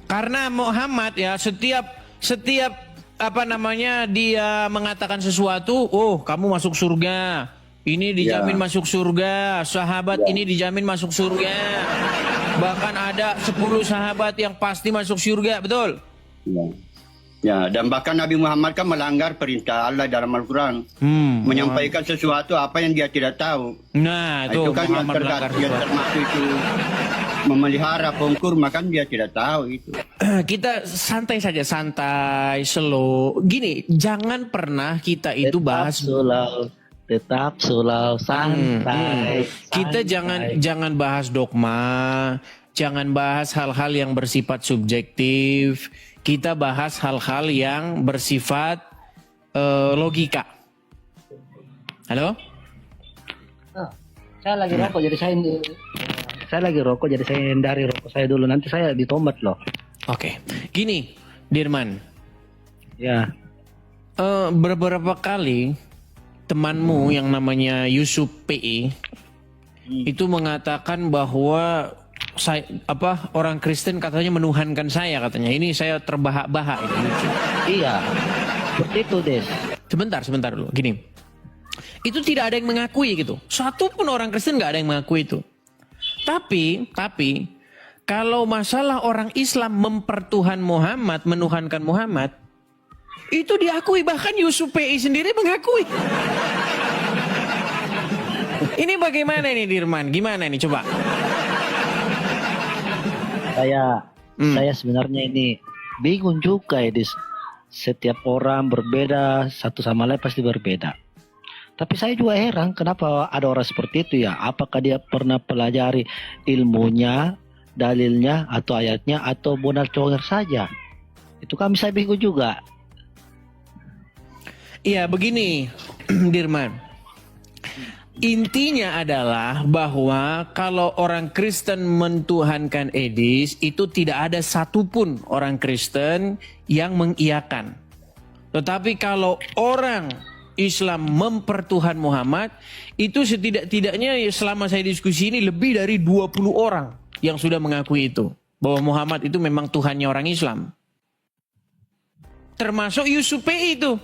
Karena Muhammad ya setiap apa namanya dia mengatakan sesuatu, oh kamu masuk surga, ini dijamin masuk surga, sahabat ini dijamin masuk surga, bahkan ada 10 sahabat yang pasti masuk surga, betul? Ya, dan bahkan Nabi Muhammad kan melanggar perintah Allah dalam Al-Quran, menyampaikan sesuatu apa yang dia tidak tahu. Nah, itu kan Muhammad yang termasuk itu memelihara pohon kurma, kan dia tidak tahu itu. Kita santai saja, santai, slow. Gini, jangan pernah kita itu bahas tetap slow, santai. Kita jangan bahas dogma, jangan bahas hal-hal yang bersifat subjektif. Kita bahas hal-hal yang bersifat logika. Halo? Oh, saya lagi rokok jadi saya hindari rokok saya dulu, nanti saya ditomat loh. Oke. Gini, Dirman. Ya. Beberapa kali temanmu yang namanya Yusuf PI itu mengatakan bahwa orang Kristen katanya menuhankan saya katanya. Ini saya terbahak-bahak ini. Iya. Seperti itu, Des. Sebentar dulu. Gini. Itu tidak ada yang mengakui gitu. Satu pun orang Kristen nggak ada yang mengakui itu. Tapi kalau masalah orang Islam mempertuhan Muhammad, menuhankan Muhammad, itu diakui, bahkan Yusuf PI sendiri mengakui. Ini bagaimana nih Dirman? Gimana nih coba? Saya sebenarnya ini bingung juga ya, Dis. Setiap orang berbeda, satu sama lain pasti berbeda. Tapi saya juga heran kenapa ada orang seperti itu ya. Apakah dia pernah pelajari ilmunya, dalilnya, atau ayatnya, atau benar conger saja? Itu kami saya bingung juga. Iya begini Dirman. Intinya adalah bahwa kalau orang Kristen mentuhankan Edis, itu tidak ada satupun orang Kristen yang mengiyakan. Tetapi kalau orang Islam mempertuhan Muhammad, itu setidak-tidaknya selama saya diskusi ini lebih dari 20 orang yang sudah mengakui itu. Bahwa Muhammad itu memang Tuhannya orang Islam. Termasuk Yusuf PI itu.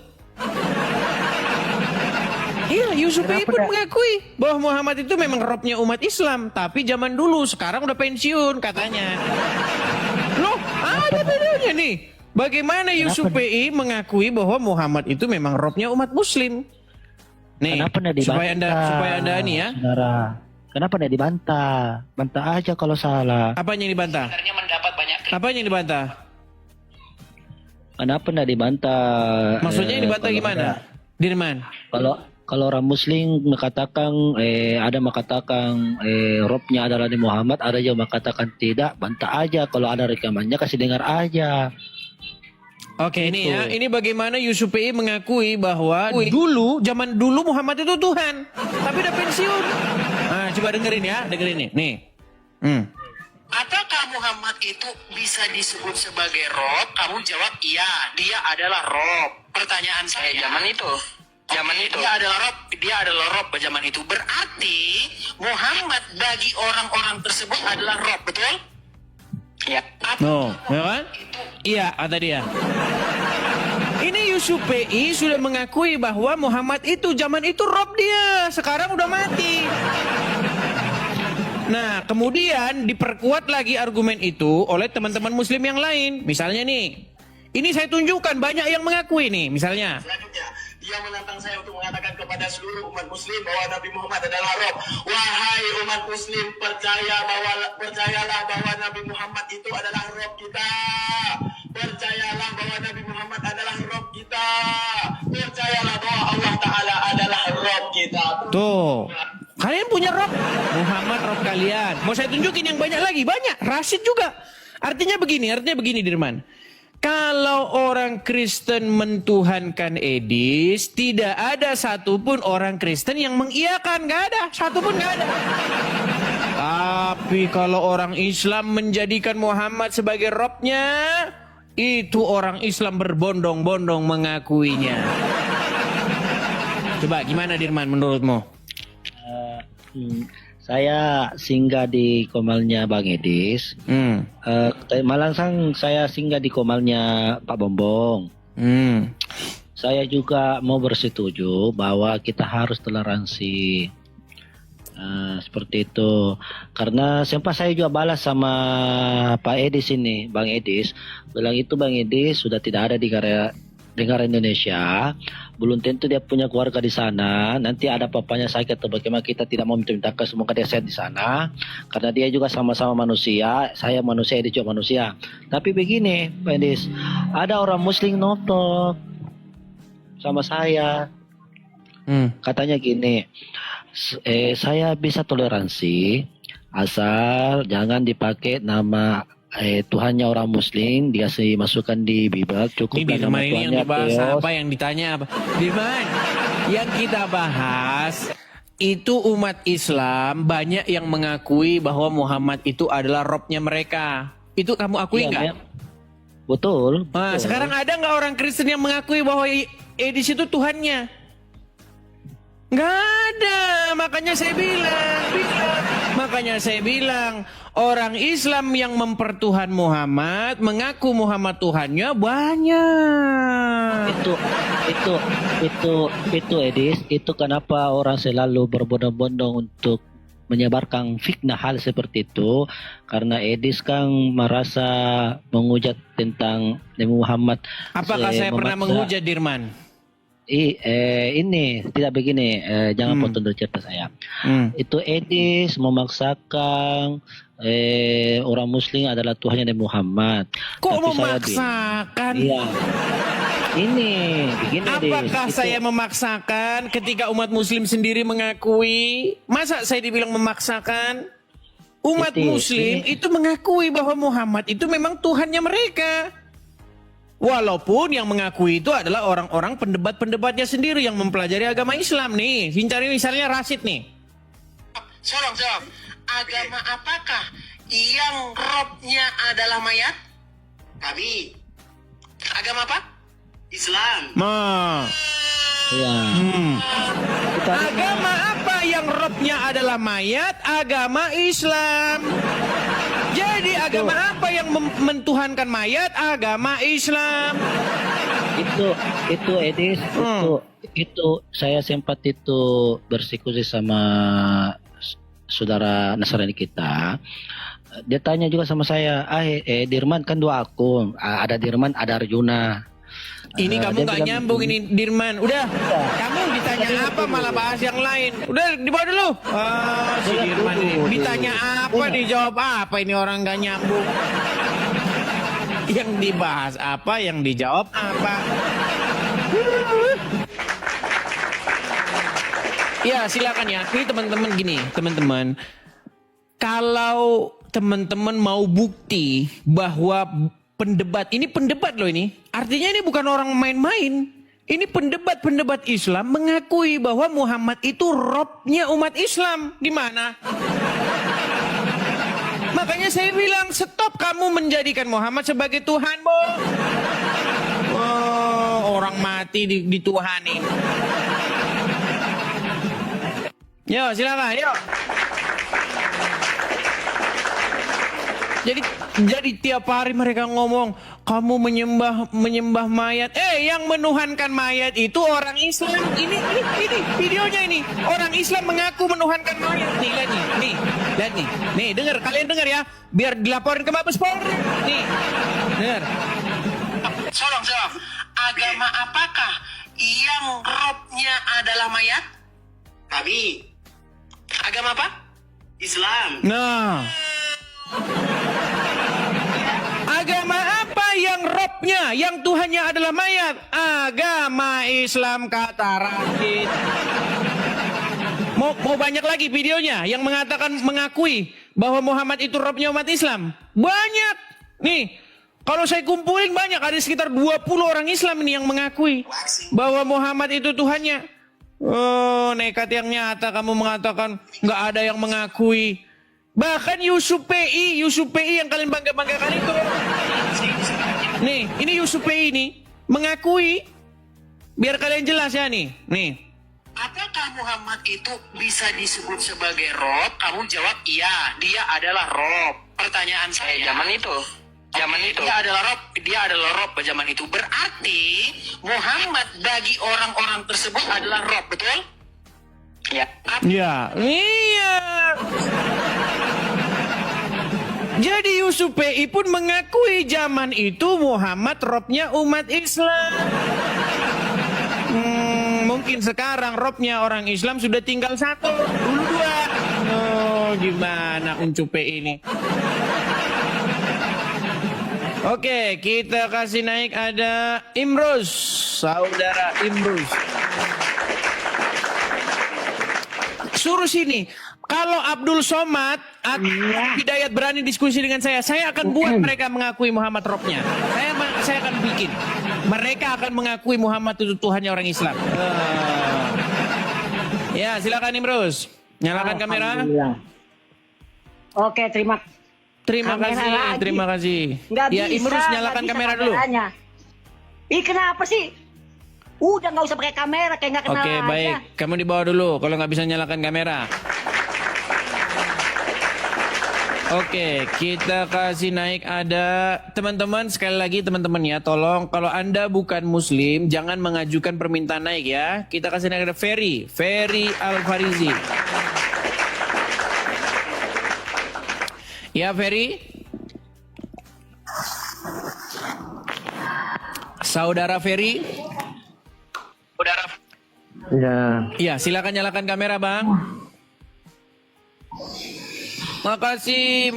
Iya, Yusuf PI pun mengakui bahwa Muhammad itu memang robnya umat Islam. Tapi zaman dulu, sekarang udah pensiun katanya. Loh, ada bedanya nih. Bagaimana Yusuf PI mengakui bahwa Muhammad itu memang robnya umat Muslim? Nih, supaya anda ini ya. Saudara, kenapa tidak dibantah? Bantah aja kalau salah. Apa yang dibantah? Apa yang dibantah? Kenapa tidak dibantah? Maksudnya yang dibantah gimana? Dirman? Kalau orang Muslim mengatakan, ada mengatakan robnya adalah di Muhammad, ada yang mengatakan tidak, bantah aja. Kalau ada rekamannya kasih dengar aja. Oke, ini ya, ini bagaimana Yusuf PI mengakui bahwa zaman dulu Muhammad itu Tuhan, tapi udah pensiun. Nah, coba dengerin ya, dengerin nih. Apakah Muhammad itu bisa disebut sebagai Rob? Kamu jawab iya, dia adalah Rob. Pertanyaan saya, zaman itu dia adalah Rob zaman itu. Berarti Muhammad bagi orang-orang tersebut adalah Rob, betul? Ya. No, ya kan? Iya, kata dia. Ini Yusuf PI sudah mengakui bahwa Muhammad itu zaman itu Rob dia, sekarang udah mati. Nah, kemudian diperkuat lagi argumen itu oleh teman-teman Muslim yang lain. Misalnya nih, ini saya tunjukkan banyak yang mengakui nih, misalnya. Selanjutnya, dia menantang saya untuk mengatakan kepada seluruh umat Muslim bahwa Nabi Muhammad adalah Rob. Wahai umat Muslim, percayalah bahwa Nabi Muhammad itu adalah Rob kita. Percayalah bahwa Nabi Muhammad adalah Rob kita. Percayalah bahwa Allah Ta'ala adalah Rob kita. Tuh, kalian punya Rob. Muhammad Rob kalian. Mau saya tunjukin yang banyak lagi? Banyak. Rasid juga. Artinya begini Dirman. Kalau orang Kristen mentuhankan Edis, tidak ada satupun orang Kristen yang mengiyakan, nggak ada, satupun nggak ada. Tapi kalau orang Islam menjadikan Muhammad sebagai Robnya, itu orang Islam berbondong-bondong mengakuinya. Coba gimana Dirman menurutmu? Saya singgah di komalnya Bang Edis. Malangsang saya singgah di komalnya Pak Bombong. Saya juga mau bersetuju bahwa kita harus toleransi. Seperti itu. Karena sempat saya juga balas sama Pak Edis ini, Bang Edis. Bilang itu Bang Edis sudah tidak ada di negara Indonesia, belum tentu dia punya keluarga di sana. Nanti ada papanya sakit atau bagaimana, kita tidak mau minta-mintakan, semoga dia sehat di sana. Karena dia juga sama-sama manusia, saya manusia, dia juga manusia. Tapi begini, Pak Edis, ada orang Muslim notok sama saya. Katanya gini, saya bisa toleransi asal jangan dipakai nama Tuhannya orang Muslim, dikasih masukan di Bible, cukup Ini nama Dirman, ini yang Tuhannya dibahas Theos. apa, yang ditanya apa? Dirman, yang kita bahas itu umat Islam banyak yang mengakui bahwa Muhammad itu adalah Robnya mereka. Itu kamu akui Iya, nggak? Betul. Nah, betul. sekarang ada nggak orang Kristen yang mengakui bahwa Edis itu Tuhannya? Nggak ada, makanya saya bilang orang Islam yang mempertuhan Muhammad, mengaku Muhammad Tuhannya banyak. Itu Edis, itu kenapa orang selalu berbondong-bondong untuk menyebarkan fitnah hal seperti itu, karena Edis kan merasa menghujat tentang Nabi Muhammad. Apakah saya pernah menghujat, Dirman? Ini tidak begini, jangan potong dulu cerita saya. Itu Edis memaksakan orang Muslim adalah Tuhannya Nabi Muhammad. Kok Tapi memaksakan? Iya. Ini begini Edis. Apakah saya memaksakan ketika umat Muslim sendiri mengakui? Masa saya dibilang memaksakan? Umat Muslim itu mengakui bahwa Muhammad itu memang Tuhannya mereka. Walaupun yang mengakui itu adalah orang-orang pendebat-pendebatnya sendiri yang mempelajari agama Islam nih. Cari misalnya Rashid nih. Jawab. Agama apakah yang robnya adalah mayat? Kami. Agama apa? Islam. Iya. Agama apa yang robnya adalah mayat? Agama Islam. Jadi agama apa yang mentuhankan mayat? Agama Islam. Itu Edis, itu saya sempat itu bersikusi sama saudara Nasrani kita. Dia tanya juga sama saya, Dirman kan 2 akun, ada Dirman, ada Arjuna. Ini kamu nggak nyambung ini, Dirman. Udah, kamu ditanya apa malah bahas yang lain. Udah dibawa dulu. Si Dirman ini ditanya apa, dijawab apa, ini orang nggak nyambung. Yang dibahas apa, yang dijawab apa. Ya silakan ya. Ini teman-teman gini, teman-teman. Kalau teman-teman mau bukti bahwa ini pendebat loh ini. Artinya ini bukan orang main-main. Ini pendebat-pendebat Islam mengakui bahwa Muhammad itu Robnya umat Islam. Di mana? Makanya saya bilang stop kamu menjadikan Muhammad sebagai Tuhan, Bo. Orang mati dituhanin. Yo, silakan, yuk. Jadi tiap hari mereka ngomong, kamu menyembah mayat. Yang menuhankan mayat itu orang Islam. Ini videonya ini. Orang Islam mengaku menuhankan mayat. Nih, lihat nih. Nih, dengar, kalian dengar ya. Biar dilaporin ke Mabes Polri. Nih, dengar. Jawab. Agama apakah yang robnya adalah mayat? Kami. Agama apa? Islam. Nah. Agama apa yang Robnya, yang Tuhannya adalah mayat? Agama Islam, kata Rashid. Mau banyak lagi videonya yang mengakui bahwa Muhammad itu Robnya umat Islam. Banyak. Nih, kalau saya kumpulin banyak, ada sekitar 20 orang Islam ini yang mengakui bahwa Muhammad itu Tuhannya. Nekat yang nyata kamu mengatakan nggak ada yang mengakui. Bahkan Yusuf PI yang kalian bangga-banggakan itu. Nih, ini Yusuf PI ini mengakui. Biar kalian jelas ya nih. Apakah Muhammad itu bisa disebut sebagai Rob? Kamu jawab iya, dia adalah Rob. Pertanyaan saya, Zaman itu. Dia adalah Rob zaman itu. Berarti Muhammad bagi orang-orang tersebut adalah Rob, betul? Ya. Ya, iya. Jadi Yusuf PI pun mengakui zaman itu Muhammad robnya umat Islam. Mungkin sekarang robnya orang Islam sudah tinggal satu, dulu dua. Oh, gimana Uncu PI ini? Oke, kita kasih naik ada Imrus, saudara Imrus. Suruh sini. Kalau Abdul Somad atau Hidayat berani diskusi dengan saya akan buat mereka mengakui Muhammad robnya. Saya akan bikin. Mereka akan mengakui Muhammad itu Tuhannya orang Islam. Ya, silakan Imrus. Nyalakan kamera. Oke, terima kasih. lagi. Terima kasih. Nggak Ya, bisa, Imrus nyalakan nggak bisa kamera dulu. kameranya. Ih, kenapa sih? Udah nggak usah pakai kamera, kayak nggak kenal Oke, aja. baik. Kamu di bawah dulu kalau nggak bisa nyalakan kamera. Oke, kita kasih naik ada teman-teman, sekali lagi teman-teman ya, tolong kalau Anda bukan muslim jangan mengajukan permintaan naik ya. Kita kasih naik ada Ferry Al-Farizi. Ya, Ferry. Saudara Ferry. Ya, silakan nyalakan kamera, Bang. Makasih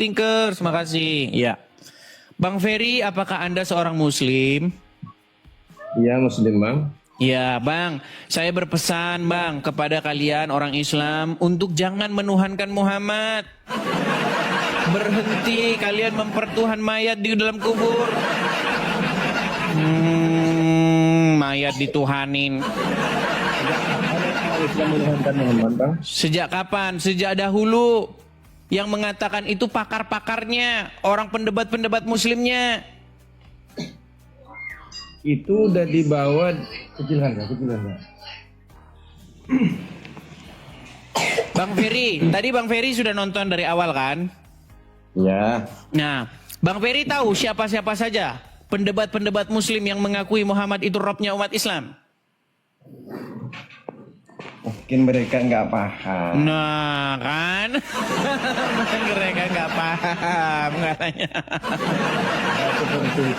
Tinkers, makasih. Ya. Bang Ferry, apakah Anda seorang muslim? Iya, muslim, Bang. Ya, Bang. Saya berpesan, Bang, kepada kalian orang Islam untuk jangan menuhankan Muhammad. Berhenti kalian mempertuhan mayat di dalam kubur. Mayat dituhanin. Islam menuhankan Muhammad, Bang. Sejak kapan? Sejak dahulu. Yang mengatakan itu pakar-pakarnya, orang pendebat-pendebat muslimnya. Itu udah dibawa kecil kan? Bang Ferry, tadi Bang Ferry sudah nonton dari awal kan? Ya. Nah, Bang Ferry tahu siapa-siapa saja pendebat-pendebat muslim yang mengakui Muhammad itu robnya umat Islam? Mungkin mereka nggak paham. Nah, kan? Mereka nggak paham katanya.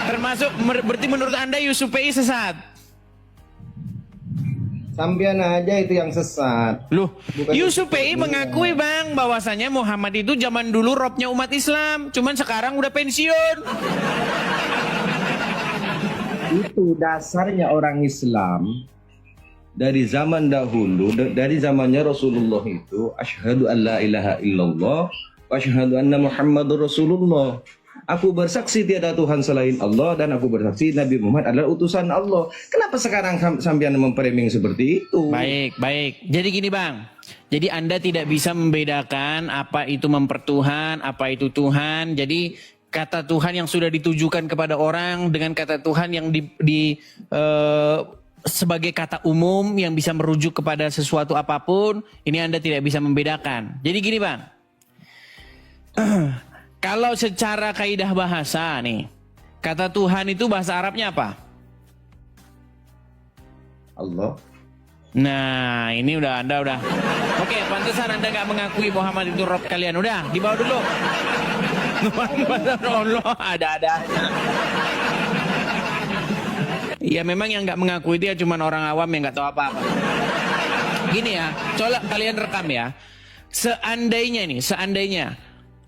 Termasuk berarti menurut Anda Yusuf PI sesat? Sampian aja itu yang sesat. Loh, Bukan Yusuf PI Islam. mengakui Bang bahwasanya Muhammad itu zaman dulu robnya umat Islam, cuman sekarang udah pensiun. Itu dasarnya orang Islam dari zaman dahulu, dari zamannya Rasulullah itu asyhadu an la ilaha illallah wa asyhadu anna Muhammadur Rasulullah. Aku bersaksi tiada Tuhan selain Allah dan aku bersaksi Nabi Muhammad adalah utusan Allah. Kenapa sekarang sampean memframing seperti itu? Baik. Jadi gini Bang. Jadi Anda tidak bisa membedakan apa itu mempertuhan, apa itu Tuhan. Jadi kata Tuhan yang sudah ditujukan kepada orang dengan kata Tuhan yang sebagai kata umum yang bisa merujuk kepada sesuatu apapun, ini Anda tidak bisa membedakan. Jadi gini Bang, kalau secara kaidah bahasa nih, kata Tuhan itu bahasa Arabnya apa? Allah. Nah ini Anda udah. Oke, pantesan Anda nggak mengakui Muhammad itu Rob kalian. Udah, dibawa dulu. Allah ada-ada. Ya memang yang nggak mengaku itu ya cuma orang awam yang nggak tahu apa-apa. Gini ya, coba kalian rekam ya. Seandainya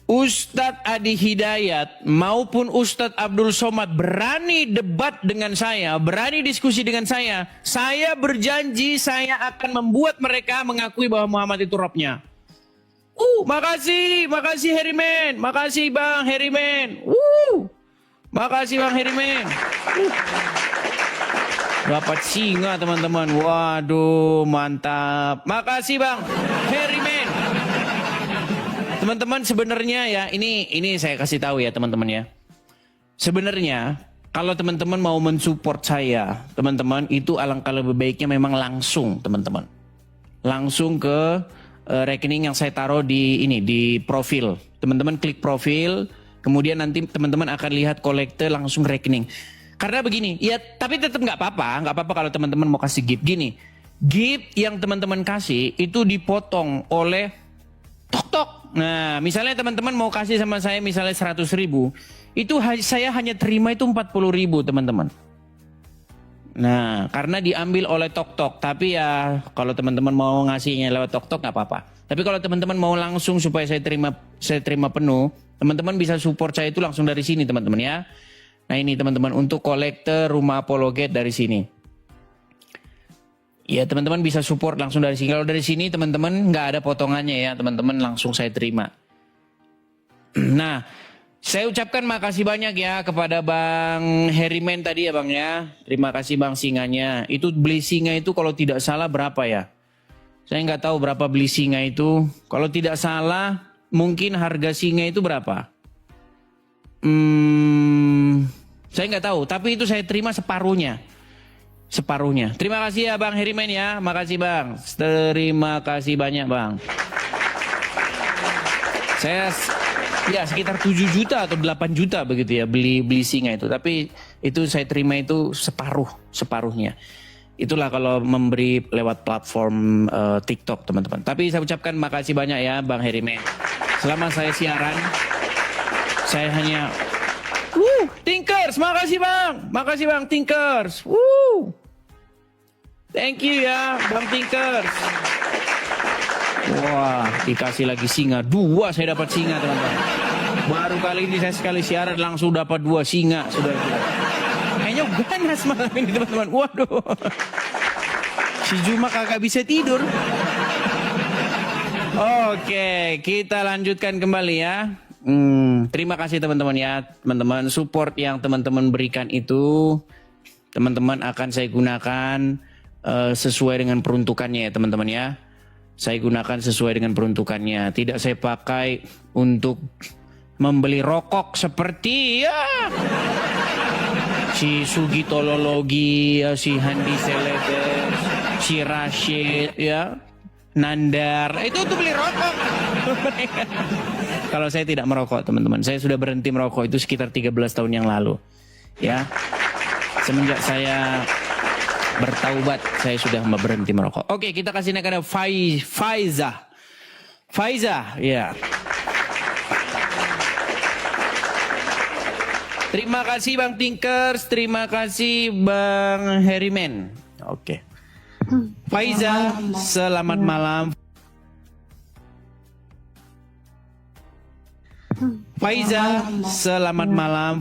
Ustadz Adi Hidayat maupun Ustadz Abdul Somad berani debat dengan saya, berani diskusi dengan saya berjanji saya akan membuat mereka mengakui bahwa Muhammad itu Robnya. Makasih Herimen, makasih Bang Herimen. Makasih Bang Herimen. Dapat singa teman-teman. Waduh, mantap. Makasih Bang Herimen. Teman-teman sebenarnya ya, ini saya kasih tahu ya teman-teman ya. Sebenarnya kalau teman-teman mau mensupport saya, teman-teman, itu alangkah lebih baiknya memang langsung, teman-teman. Langsung ke rekening yang saya taruh di ini, di profil. Teman-teman klik profil, kemudian nanti teman-teman akan lihat kolekte langsung rekening. Karena begini, ya tapi tetap nggak apa-apa kalau teman-teman mau kasih gift. Gini, gift yang teman-teman kasih itu dipotong oleh tok-tok. Nah, misalnya teman-teman mau kasih sama saya misalnya 100.000, itu saya hanya terima itu 40.000, teman-teman. Nah, karena diambil oleh tok-tok. Tapi ya kalau teman-teman mau ngasihnya lewat tok-tok nggak apa-apa. Tapi kalau teman-teman mau langsung supaya saya terima penuh, teman-teman bisa support saya itu langsung dari sini, teman-teman ya. Nah, ini teman-teman untuk kolektor Rumah Apologet dari sini. Ya, teman-teman bisa support langsung dari sini. Kalau dari sini teman-teman nggak ada potongannya ya, teman-teman langsung saya terima. Nah, saya ucapkan makasih banyak ya kepada Bang Herimen tadi ya Bang ya. Terima kasih Bang singanya. Itu beli singa itu kalau tidak salah berapa ya? Saya nggak tahu berapa beli singa itu. Kalau tidak salah mungkin harga singa itu berapa? Saya nggak tahu. Tapi itu saya terima separuhnya. Terima kasih ya Bang Herimen ya. Makasih Bang. Terima kasih banyak Bang. Saya ya sekitar 7 juta atau 8 juta begitu ya beli singa itu. Tapi itu saya terima itu separuhnya. Itulah kalau memberi lewat platform TikTok teman-teman. Tapi saya ucapkan makasih banyak ya Bang Herimen. Selama saya siaran, saya hanya Tinkers, makasih Bang Tinkers. Thank you ya Bang Tinkers. Wah, dikasih lagi singa. 2 saya dapat singa teman-teman. Baru kali ini saya sekali siaran langsung dapat 2 singa. Sudah. Kayaknya ganas malam ini teman-teman. Waduh. Si Juma kagak bisa tidur. Oke, kita lanjutkan kembali ya. Terima kasih teman-teman ya. Teman-teman support yang teman-teman berikan itu, teman-teman akan saya gunakan sesuai dengan peruntukannya ya teman-teman ya. Saya gunakan sesuai dengan peruntukannya. Tidak saya pakai untuk membeli rokok seperti ya si Sugi Tolologi, si Handi Celebes, si Rashid ya, Nandar. Itu untuk beli rokok. Kalau saya tidak merokok teman-teman. Saya sudah berhenti merokok itu sekitar 13 tahun yang lalu. Ya. Semenjak saya bertaubat, saya sudah berhenti merokok. Oke, kita kasih naik ada Faiza, ya. Terima kasih Bang Tinkers, terima kasih Bang Herimen. Oke. Faiza, selamat malam. Faiza, selamat malam.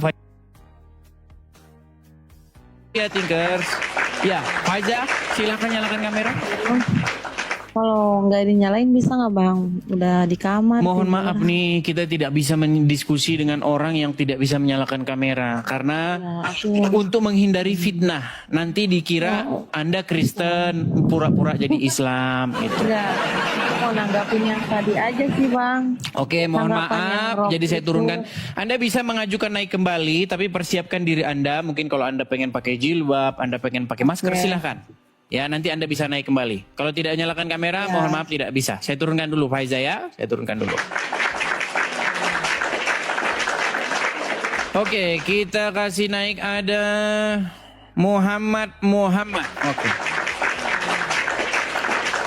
Ya Tinkers. Ya, Faiza, silakan nyalakan kamera. Kalau nggak dinyalain bisa nggak Bang? Udah di kamar. Mohon maaf nih, kita tidak bisa mendiskusi dengan orang yang tidak bisa menyalakan kamera. Karena untuk menghindari fitnah. Nanti dikira Anda Kristen, pura-pura jadi Islam. Gitu. Enggak, mau nanggapin yang tadi aja sih Bang. Oke, mohon Tanggapan yang maaf. rock Jadi saya itu. turunkan. Anda bisa mengajukan naik kembali, tapi persiapkan diri Anda. Mungkin kalau Anda pengen pakai jilbab, Anda pengen pakai masker, silahkan. Ya, nanti Anda bisa naik kembali. Kalau tidak nyalakan kamera, mohon maaf tidak bisa. Saya turunkan dulu Faiza ya. Saya turunkan dulu. Oke, kita kasih naik ada Muhammad. Oke.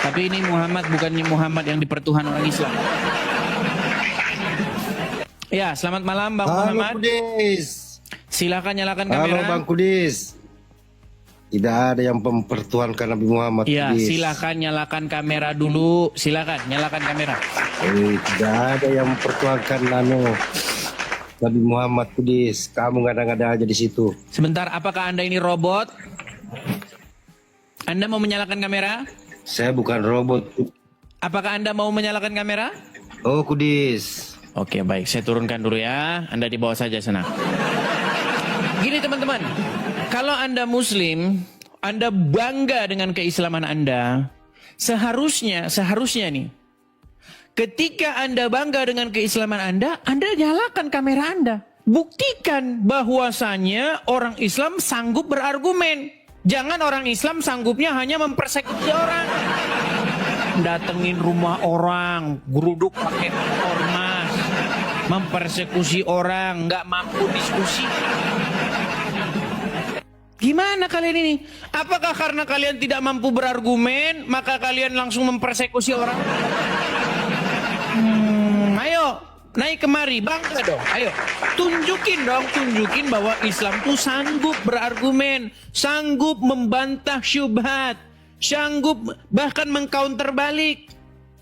Tapi ini Muhammad bukan Muhammad yang dipertuhan orang Islam. Ya, selamat malam Bang Muhammad. Halo Kudis. Silakan nyalakan kamera. Halo Bang Kudis. Tidak ada yang mempertuhankan Nabi Muhammad. Ya, Kudis. silakan nyalakan kamera dulu. Silakan nyalakan kamera. Tidak ada yang mempertuhankan Nabi Muhammad Kudis. Kamu ngada-ngada aja di situ. Sebentar, apakah Anda ini robot? Anda mau menyalakan kamera? Saya bukan robot. Apakah Anda mau menyalakan kamera? Oh Kudis. Oke, baik. Saya turunkan dulu ya. Anda di bawah saja sana. Gini teman-teman. Kalau Anda Muslim, Anda bangga dengan keislaman Anda. Seharusnya nih. Ketika Anda bangga dengan keislaman Anda nyalakan kamera Anda. Buktikan bahwasanya orang Islam sanggup berargumen. Jangan orang Islam sanggupnya hanya mempersekusi orang. Datengin rumah orang, geruduk pakai ormas, mempersekusi orang, nggak mampu diskusi. Gimana kalian ini? Apakah karena kalian tidak mampu berargumen, maka kalian langsung mempersekusi orang? Ayo, naik kemari, bangga dong. Ayo, tunjukin bahwa Islam tuh sanggup berargumen, sanggup membantah syubhat, sanggup bahkan mengcounter balik.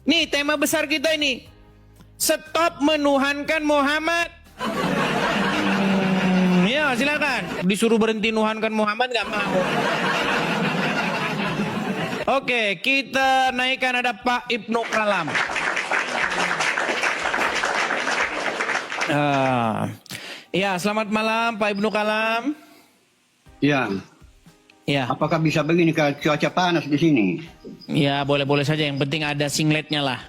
Nih tema besar kita ini. Stop menuhankan Muhammad. Ya silakan. Disuruh berhenti nuhankan Muhammad nggak mau. Oke, kita naikkan ada Pak Ibnu Kalam. Ya, selamat malam Pak Ibnu Kalam. Ya. Ya. Apakah bisa begini cuaca panas di sini? Ya, boleh-boleh saja. Yang penting ada singletnya lah.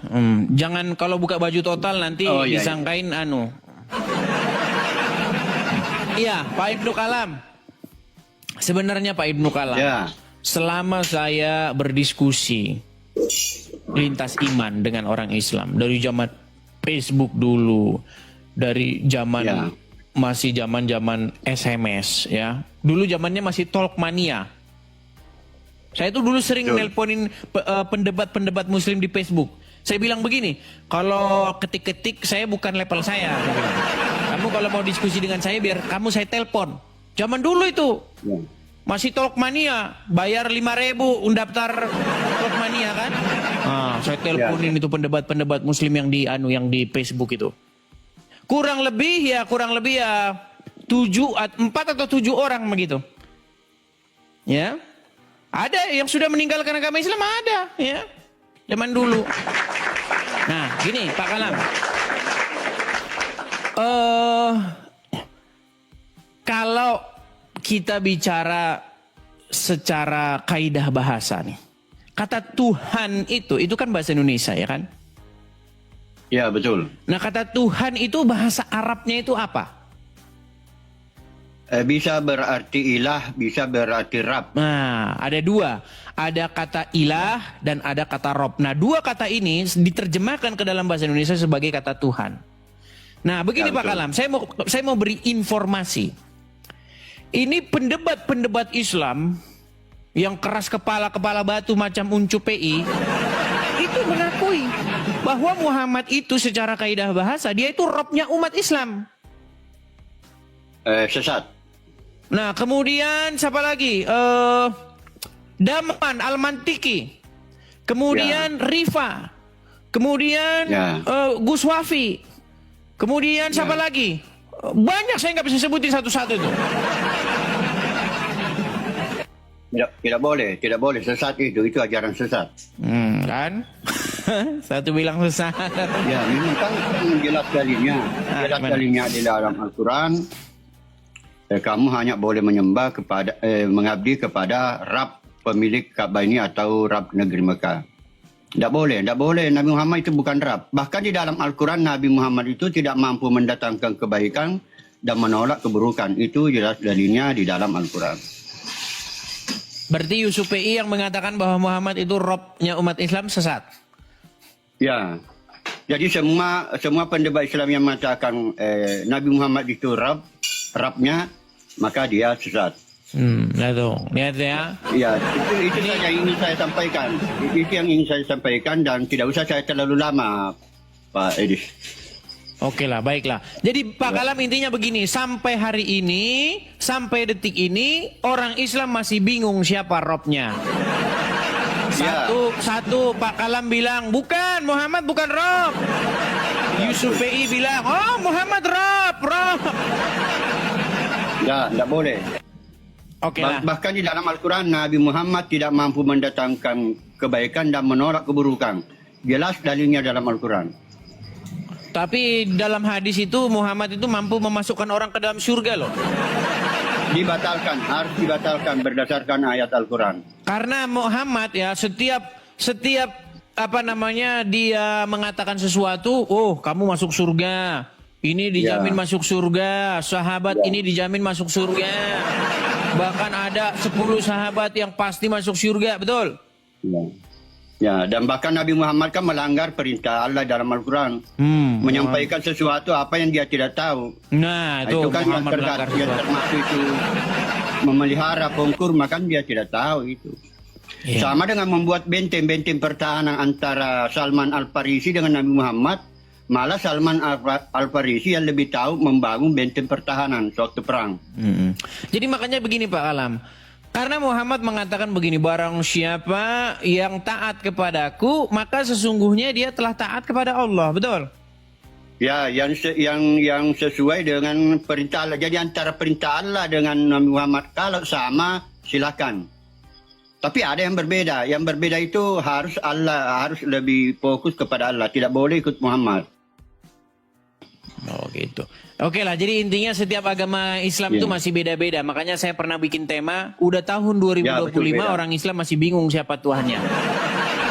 Jangan kalau buka baju total nanti disangkain anu. Iya, Pak Ibnu Kalam. Sebenarnya Pak Ibnu Kalam, selama saya berdiskusi lintas iman dengan orang Islam dari zaman Facebook dulu, dari zaman masih zaman SMS ya. Dulu zamannya masih Talkmania. Saya itu dulu sering nelponin pendebat-pendebat Muslim di Facebook. Saya bilang begini, kalau ketik-ketik saya bukan level saya. Kamu kalau mau diskusi dengan saya biar kamu saya telepon. Zaman dulu itu masih Talkmania, bayar 5.000 daftar Talkmania kan? Saya teleponin itu pendebat-pendebat Muslim yang di Facebook itu. Kurang lebih ya 4 atau 7 orang begitu. Ya. Ada yang sudah meninggalkan agama Islam, ada ya. Zaman dulu. Nah, gini Pak Kalam. Kalau kita bicara secara kaidah bahasa nih. Kata Tuhan itu kan bahasa Indonesia ya kan? Ya, betul. Nah, kata Tuhan itu bahasa Arabnya itu apa? Bisa berarti ilah, bisa berarti Rab. Nah, ada 2. Ada kata ilah dan ada kata Rob. Nah, 2 kata ini diterjemahkan ke dalam bahasa Indonesia sebagai kata Tuhan. Nah, begini Pak Kalam, saya mau beri informasi. Ini pendebat-pendebat Islam yang keras kepala batu macam Uncu PI itu mengakui bahwa Muhammad itu secara kaidah bahasa dia itu Robnya umat Islam. Sesat. Nah, kemudian siapa lagi? Daman Al-Mantiki. Kemudian Rifa. Kemudian Gus Wafi. Kemudian siapa lagi? Banyak, saya nggak bisa sebutin satu-satu itu. Tidak boleh sesat itu ajaran sesat. Kan? Satu bilang sesat. Ya, memang kan jelas dalinya di dalam Al-Quran. Kamu hanya boleh menyembah kepada mengabdi kepada Rab pemilik Ka'bah ini atau Rab negeri Mekah. Tidak boleh. Nabi Muhammad itu bukan Rab. Bahkan di dalam Al-Quran Nabi Muhammad itu tidak mampu mendatangkan kebaikan dan menolak keburukan. Itu jelas dalilnya di dalam Al-Quran. Berarti Yusuf PI yang mengatakan bahwa Muhammad itu Robnya umat Islam sesat. Ya. Jadi semua pendebat Islam yang mengatakan Nabi Muhammad itu Rabnya, maka dia sesat. Lihat ya. Ya, itu saja yang ingin saya sampaikan. Itu yang ingin saya sampaikan dan tidak usah saya terlalu lama, Pak Edis. Oke lah, baiklah. Jadi Pak Kalam intinya begini, sampai hari ini, sampai detik ini, orang Islam masih bingung siapa Robnya. Satu Pak Kalam bilang, bukan, Muhammad bukan Rob. Yusuf PI bilang, oh Muhammad Rob. Ya, tidak boleh. Oke lah. Bahkan di dalam Al-Quran, Nabi Muhammad tidak mampu mendatangkan kebaikan dan menolak keburukan. Jelas dalilnya dalam Al-Quran. Tapi dalam hadis itu Muhammad itu mampu memasukkan orang ke dalam surga loh. Harus dibatalkan berdasarkan ayat Al-Quran. Karena Muhammad ya setiap dia mengatakan sesuatu, oh kamu masuk surga, Ini dijamin masuk surga, sahabat ini dijamin masuk surga. Bahkan ada 10 sahabat yang pasti masuk surga, betul? Ya, dan bahkan Nabi Muhammad kan melanggar perintah Allah dalam Al-Quran. Menyampaikan sesuatu apa yang dia tidak tahu. Nah, itu kan Muhammad melanggar yang termasuk itu memelihara pohon kurma kan dia tidak tahu itu. Sama dengan membuat benteng-benteng pertahanan antara Salman Al-Farisi dengan Nabi Muhammad. Malah Salman Al-Farisi yang lebih tahu membangun benteng pertahanan sewaktu perang. Jadi makanya begini Pak Alam. Karena Muhammad mengatakan begini, barang siapa yang taat kepadaku, maka sesungguhnya dia telah taat kepada Allah, betul? Ya, yang sesuai dengan perintah Allah. Jadi antara perintah Allah dengan Nabi Muhammad, kalau sama silakan. Tapi ada yang berbeda. Yang berbeda itu harus lebih fokus kepada Allah, tidak boleh ikut Muhammad. Oh gitu. Oke lah, jadi intinya setiap agama Islam itu masih beda-beda. Makanya saya pernah bikin tema, udah tahun 2025 orang Islam masih bingung siapa Tuhannya.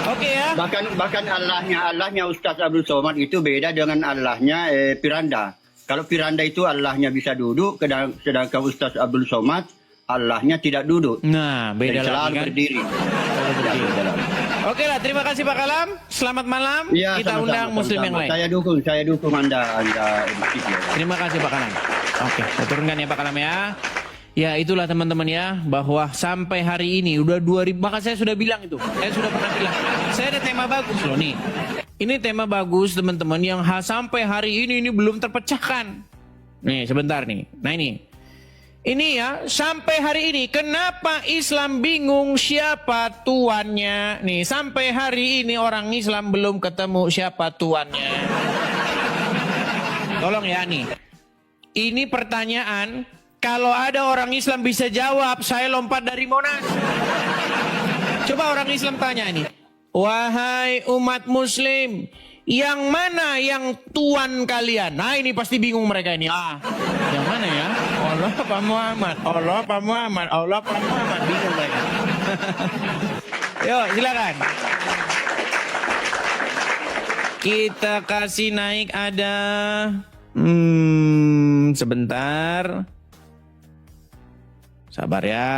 Oke ya. Bahkan Allahnya Ustaz Abdul Somad itu beda dengan Allahnya Piranda. Kalau Piranda itu Allahnya bisa duduk, sedangkan Ustaz Abdul Somad Allahnya tidak duduk. Nah, beda lagi kan. Berdiri. Oke lah, terima kasih Pak Kalam. Selamat malam. Ya, kita undang Muslim yang lain. Saya dukung Anda. Terima kasih Pak Kalam. Oke, saya turunkan ya Pak Kalam ya. Ya itulah teman-teman ya, bahwa sampai hari ini udah 2000, maka saya sudah bilang itu. Saya sudah pernah bilang. Saya ada tema bagus loh nih. Ini tema bagus teman-teman yang sampai hari ini belum terpecahkan. Nih sebentar nih. Nah ini. Ini ya, sampai hari ini kenapa Islam bingung siapa tuannya? Nih, sampai hari ini orang Islam belum ketemu siapa tuannya. Tolong ya nih. Ini pertanyaan, kalau ada orang Islam bisa jawab, saya lompat dari Monas. Coba orang Islam tanya ini. Wahai umat muslim, yang mana yang tuan kalian? Nah, ini pasti bingung mereka ini. Yang mana ya? Allah Pak Muhammad, Allah Pak Muhammad, Allah Pak Muhammad, bingung mereka. Yuk silakan. Kita kasih naik ada, sebentar, sabar ya.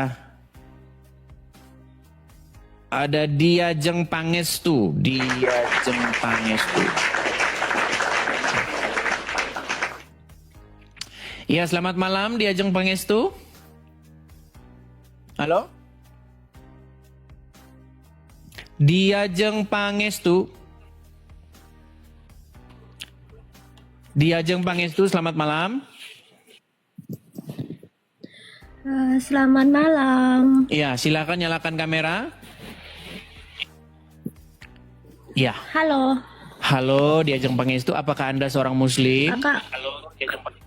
Ada Diajeng Pangestu, Diajeng Pangestu. Ya, selamat malam Diajeng Pangestu. Halo? Diajeng Pangestu. Diajeng Pangestu, selamat malam. Selamat malam. Ya, silakan nyalakan kamera. Ya. Halo. Halo, Diajeng Pangestu, apakah Anda seorang muslim? Halo, Diajeng Pangestu.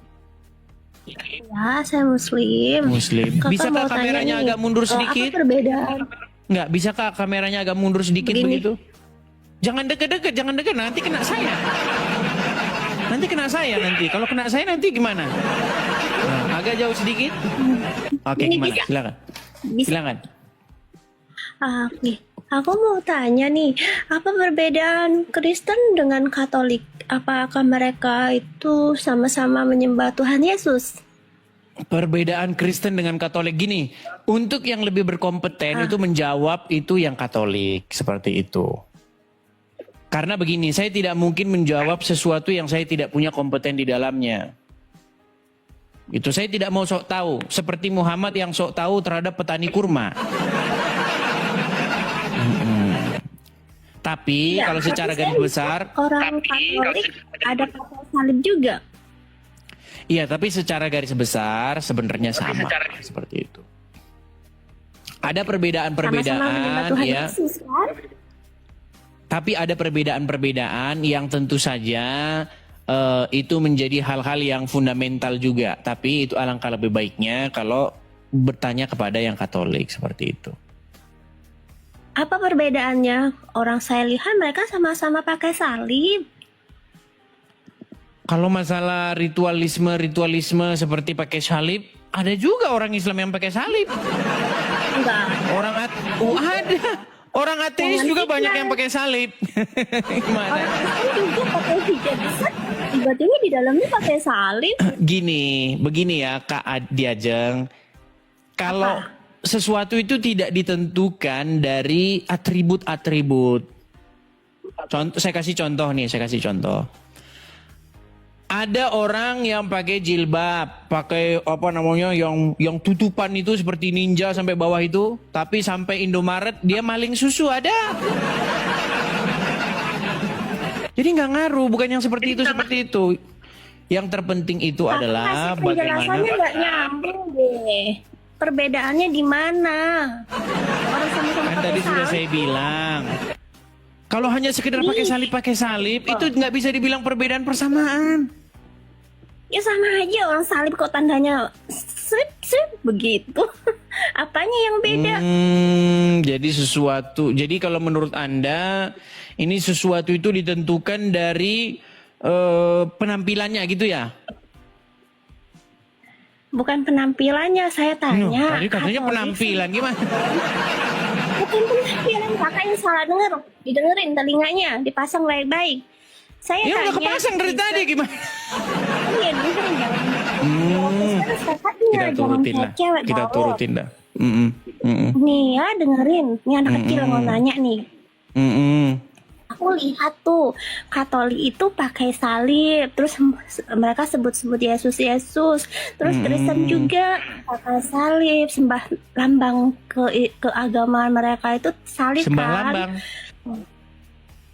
Ya, saya muslim. Muslim. Bisakah kameranya agak mundur sedikit? Apa perbedaan? Enggak, bisakah kameranya agak mundur sedikit begitu? Jangan deket-deket, nanti kena saya. Nanti kalau kena saya nanti gimana? Nah, agak jauh sedikit. Oke, gimana? Silakan. Oke. Aku mau tanya nih, apa perbedaan Kristen dengan Katolik? Apakah mereka itu sama-sama menyembah Tuhan Yesus? Perbedaan Kristen dengan Katolik gini, untuk yang lebih berkompeten itu menjawab itu yang Katolik, seperti itu. Karena begini, saya tidak mungkin menjawab sesuatu yang saya tidak punya kompeten di dalamnya. Itu saya tidak mau sok tahu, seperti Muhammad yang sok tahu terhadap petani kurma. Tapi kalau secara garis besar, orang Katolik ada pakai salib juga. Iya, tapi secara garis besar sebenarnya sama, seperti itu. Ada perbedaan-perbedaan ya. Yesus, kan? Tapi ada perbedaan-perbedaan yang tentu saja itu menjadi hal-hal yang fundamental juga. Tapi itu alangkah lebih baiknya kalau bertanya kepada yang Katolik seperti itu. Apa perbedaannya? Orang saya lihat mereka sama-sama pakai salib. Kalau masalah ritualisme seperti pakai salib, ada juga orang Islam yang pakai salib. Enggak. Ada. Orang ateis juga banyak yang pakai salib. Gimana? Orang Islam juga pakai hijab besar. tiba-tiba di dalamnya pakai salib. Begini ya Kak Diajeng. Kalau sesuatu itu tidak ditentukan dari atribut-atribut. Saya kasih contoh. Ada orang yang pakai jilbab, pakai yang tutupan itu seperti ninja sampai bawah itu, tapi sampai Indomaret dia maling susu ada. Jadi nggak ngaruh, bukan yang seperti itu. Yang terpenting itu adalah bagaimana. Penjelasannya nggak nyambung deh. Perbedaannya di mana? Orang sama-sama Kan pakai tadi sudah salib. saya bilang. Kalau hanya sekedar pakai salib, itu nggak bisa dibilang perbedaan persamaan. Ya sama aja, orang salib kok tandanya slip begitu. Apanya yang beda? Jadi kalau menurut Anda, ini sesuatu itu ditentukan dari penampilannya gitu ya? Bukan penampilannya, saya tanya. Tadi katanya penampilan, gimana? Bukan penampilan, kakak yang salah dengar. Didengerin telinganya, dipasang baik-baik. Saya Ya tanya. udah kepasang dari tadi, gimana? Iya, dengerin jangan. Kita turutin dah. Nih ya, dengerin. Ini anak kecil mau nanya nih. Aku lihat tuh Katolik itu pakai salib, terus mereka sebut-sebut Yesus, terus Kristen juga pakai salib, sembah lambang keagamaan mereka itu salib Sembah kan? lambang.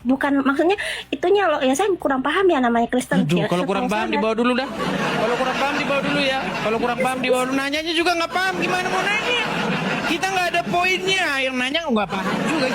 Bukan maksudnya itunya loh ya, saya kurang paham ya namanya Kristen. Aduh, Ya, kalau kurang setahu paham saya dibawa dulu dah. Kalau kurang paham dibawa dulu ya. Kalau kurang paham dibawa dulu. Nanyanya juga nggak paham, gimana mau nanya? Kita nggak ada poinnya. Yang nanya nggak paham juga.